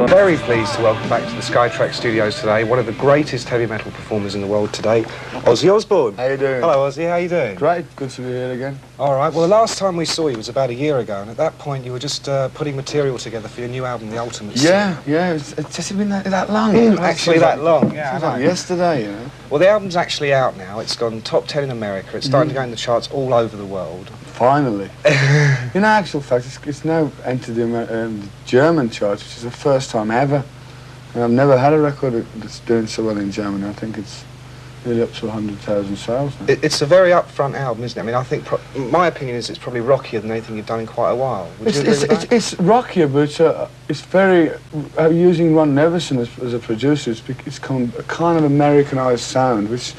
Very pleased to welcome back to the Trax studios today one of the greatest heavy metal performers in the world today, Ozzy Osbourne. How you doing? Hello Ozzy, how you doing? Great, good to be here again. All right, well the last time we saw you was about a year ago, and at that point you were just putting material together for your new album, The Ultimate Sin. Yeah, it's just been that long. Actually that long, yeah. Like yesterday, you know. Well, the album's actually out now. It's gone top 10 in America. It's starting to go in the charts all over the world. Finally. In actual fact, it's now entered the German charts, which is the first time ever. And I've never had a record that's doing so well in Germany. I think it's nearly up to 100,000 sales now. It's a very upfront album, isn't it? I mean, I think, my opinion is it's probably rockier than anything you've done in quite a while. Would you agree with that? It's rockier, but it's very, using Ron Neverson as a producer, it's come a kind of Americanized sound, which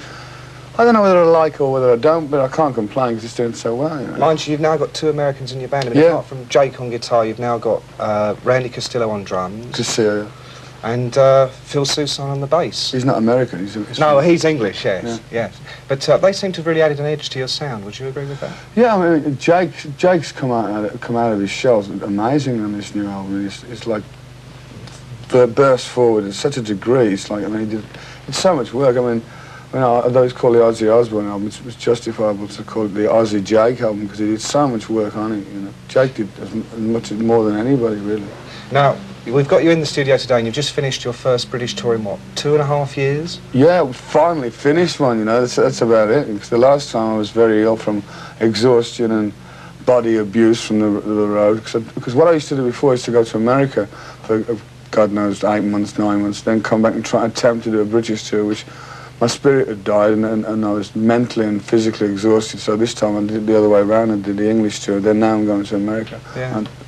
I don't know whether I like or whether I don't, but I can't complain because it's doing so well. You know? Mind you, you've now got two Americans in your band. I mean, apart from Jake on guitar, you've now got Randy Castillo on drums. Castillo. And Phil Soussan on the bass. He's not American, he's English, yes, yes. But they seem to have really added an edge to your sound. Would you agree with that? Yeah, I mean, Jake's come out of his shell amazing on this new album. It's like burst forward in such a degree. It's like, I mean, it's so much work. I mean, although it's called the Ozzy Osbourne album, it was justifiable to call it the Ozzy Jake album because he did so much work on it. You know, Jake did as much more than anybody, really. Now, we've got you in the studio today, and you've just finished your first British tour in what, 2.5 years? Yeah, we finally finished one. You know, that's about it. Because the last time I was very ill from exhaustion and body abuse from the road. Because what I used to do before is to go to America for God knows 8 months, 9 months, then come back and attempt to do a British tour, which my spirit had died and I was mentally and physically exhausted. So this time I did it the other way around and did the English tour. Then now I'm going to America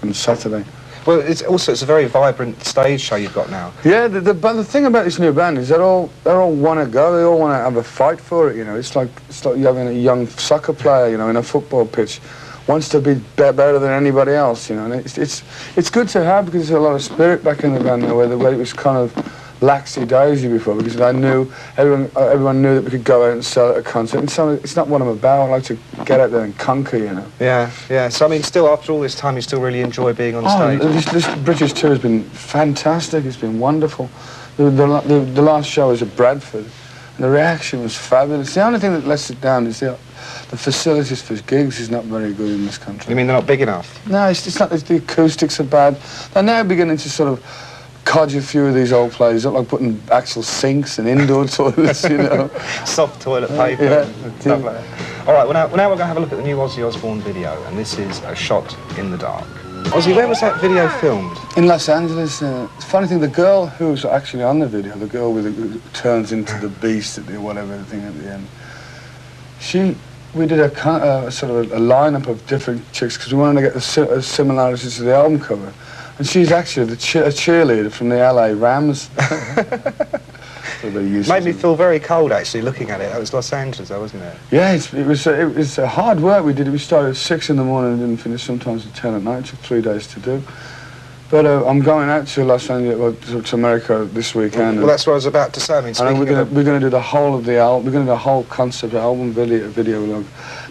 on Saturday. Well, it's a very vibrant stage show you've got now. Yeah, but the thing about this new band is they all want to go. They all want to have a fight for it. You know, it's like you having a young soccer player, you know, in a football pitch, wants to be better than anybody else. You know, and it's good to have because there's a lot of spirit back in the band now, where it was kind of laxy-daisy before, because I knew everyone knew that we could go out and sell at a concert. And so it's not what I'm about. I like to get out there and conquer, you know. Yeah. So I mean, still after all this time, you still really enjoy being on stage. This British tour has been fantastic. It's been wonderful. The last show was at Bradford, and the reaction was fabulous. The only thing that lets it down is the facilities for gigs is not very good in this country. You mean they're not big enough? No, it's not. The acoustics are bad. They're now beginning to sort of codge a few of these old places up, like putting actual sinks and indoor toilets, you know. Soft toilet paper and stuff like that. All right, well now we're going to have a look at the new Ozzy Osbourne video, and this is A Shot in the Dark. Ozzy, where was that video filmed? In Los Angeles. It's a funny thing, the girl who's actually on the video, the girl who turns into the beast at the whatever thing at the end, we did a sort of a lineup of different chicks because we wanted to get the similarities to the album cover. And she's actually a cheerleader from the LA Rams. Made me feel very cold, actually, looking at it. That was Los Angeles, though, wasn't it? Yeah, it was hard work we did. We started at 6 in the morning and didn't finish sometimes at 10 at night. It took 3 days to do. But I'm going out to Los Angeles, to America this weekend. Well, that's what I was about to say. I mean, we're going to do the whole of the album. We're going to do the whole concept album video.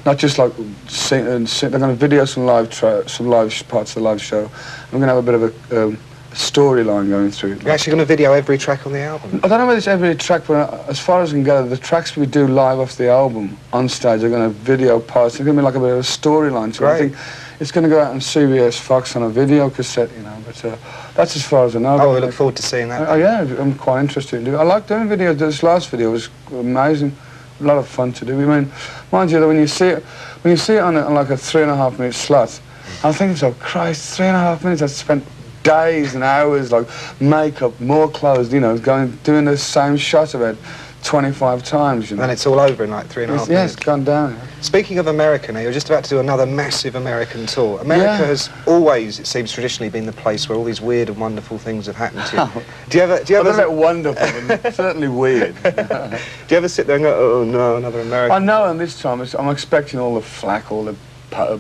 Not just like sing. They're going to video some live parts of the live show. We're going to have a bit of a storyline going through it. You're actually going to video every track on the album? I don't know whether it's every track, but as far as I can gather, the tracks we do live off the album on stage are going to video parts. It's going to be like a bit of a storyline. So I think it's going to go out on CBS Fox on a video cassette, you know. But that's as far as I know. Oh, we look forward to seeing that. Yeah, I'm quite interested in doing it. I like doing videos. This last video was amazing. A lot of fun to do. I mean, mind you, that when you see it on like a 3.5 minute slot, I'm thinking, oh Christ, 3.5 minutes. I spent days and hours, like makeup, more clothes, you know, doing the same shot about 25 times, you know. And it's all over in like 3.5 minutes. Yeah, it's gone down. Yeah. Speaking of America, now you're just about to do another massive American tour. America has always, it seems, traditionally been the place where all these weird and wonderful things have happened to you. Do you ever? I don't know, wonderful, but certainly weird. Do you ever sit there and go, oh no, another American? I know, and this time I'm expecting all the flack, all the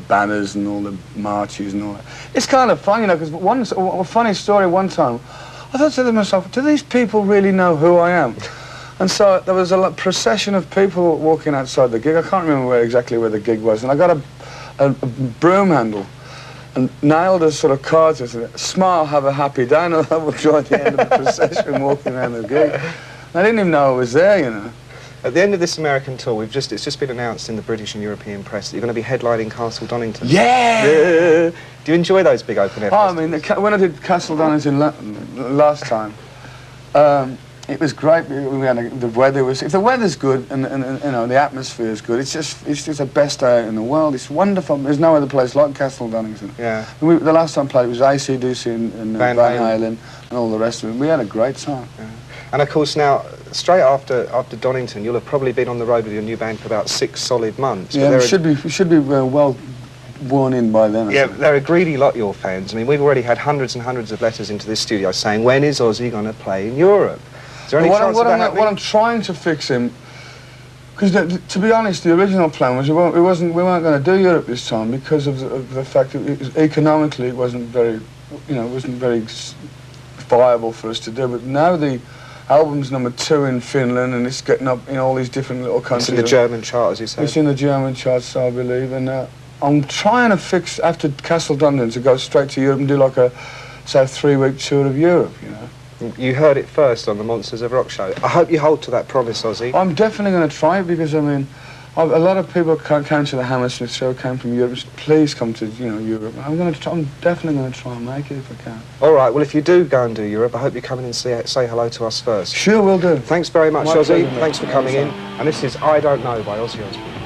banners and all the marches and all that. It's kind of fun, you know, because a funny story one time, I thought to myself, do these people really know who I am? And so there was a procession of people walking outside the gig. I can't remember exactly where the gig was, and I got a broom handle. and nailed a sort of card to it, smile, have a happy day, and I would join the end of the procession walking around the gig. I didn't even know I was there, you know. At the end of this American tour, it's just been announced in the British and European press that you're going to be headlining Castle Donington. Yeah! Do you enjoy those big open air festivals? I mean, when I did Castle Donington last time, it was great. We had the weather was. If the weather's good and you know the atmosphere is good, it's just the best day out in the world. It's wonderful. There's no other place like Castle Donington. Yeah. The last time I played it was AC/DC and Van Halen and all the rest of it. We had a great time. Yeah. And of course now, straight after Donington, you'll have probably been on the road with your new band for about 6 solid months. Yeah, we should be well worn in by then. Yeah, they're a greedy lot, your fans. I mean, we've already had hundreds and hundreds of letters into this studio saying, when is Ozzy going to play in Europe? Is there any chance of that happening? What I'm trying to fix him, because to be honest, the original plan was we weren't going to do Europe this time because of the fact that economically it wasn't very, you know, it wasn't very viable for us to do. But now the album's #2 in Finland, and it's getting up in all these different little countries. It's in the German chart, as you say. It's in the German charts, I believe, and I'm trying to fix, after Castle Donington, to go straight to Europe and do like a, say, a 3-week tour of Europe, you know. You heard it first on the Monsters of Rock show. I hope you hold to that promise, Ozzy. I'm definitely going to try it because, I mean, a lot of people came to the Hammersmith show, came from Europe. Please come to, you know, Europe. I'm definitely going to try and make it if I can. All right, well, if you do go and do Europe, I hope you come in and say hello to us first. Sure, will do. Thanks very much, My Ozzy. pleasure, Thanks for coming in. And this is I Don't Know by Ozzy Osbourne.